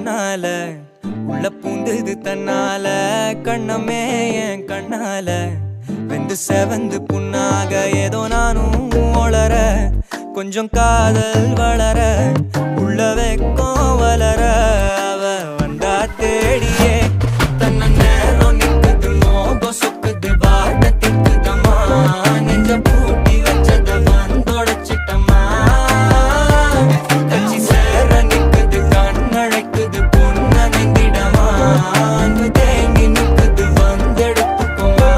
முன்னால உள்ள பூந்தது தன்னால கண்ணமே என் கண்ணால வெந்து செவந்து புண்ணாக ஏதோ நானும் ஒளர கொஞ்சம் காதல் வளர உள்ள வெக்கம் வளர அவ வந்தா தேடியே தன்ன நேரம் நிக்குது மோகம் சொக்குது வார்த்தை திக்குதம்மா நெஞ்ச பூட்டி வச்சத வந்தொடச்சிட்டம்மா கட்சி சேர நிக்குது கண்ணழைக்குது பொண்ண நெந்திடமா அன்பு தேங்கி நிக்குது வந்தெடுத்துக்குமா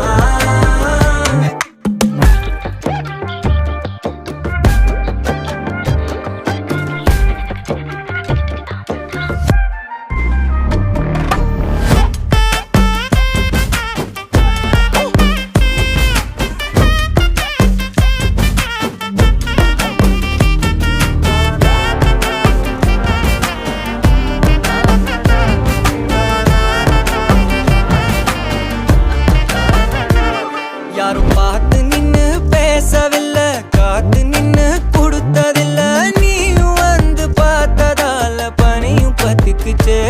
யாரும் பார்த்து நின்னு பேசவில்லை காத்து நின்னு கொடுத்ததில்லை நீயும் வந்து பார்த்ததால பனியும் பத்திக்குச்சே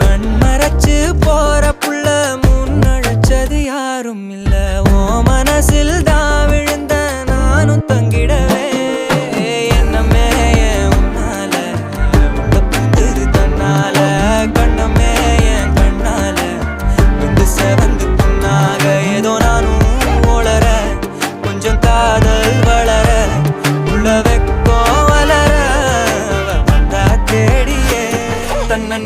கண் மறைச்சு போற புள்ள முன்னழைச்சது யாரும் இல்ல ஓ மனசில் தான் விழுந்த நானும் தங்கிடவே என்னமே உன்னால உள்ள புந்தது தன்னால கண்ணமே என் கண்ணால வந்து செவந்து புண்ணாக ஏதோ நானும் ஒளர கொஞ்சம் காதல் வளர உள்ள வெக்கம் வளர வந்தா தேடியே தன்ன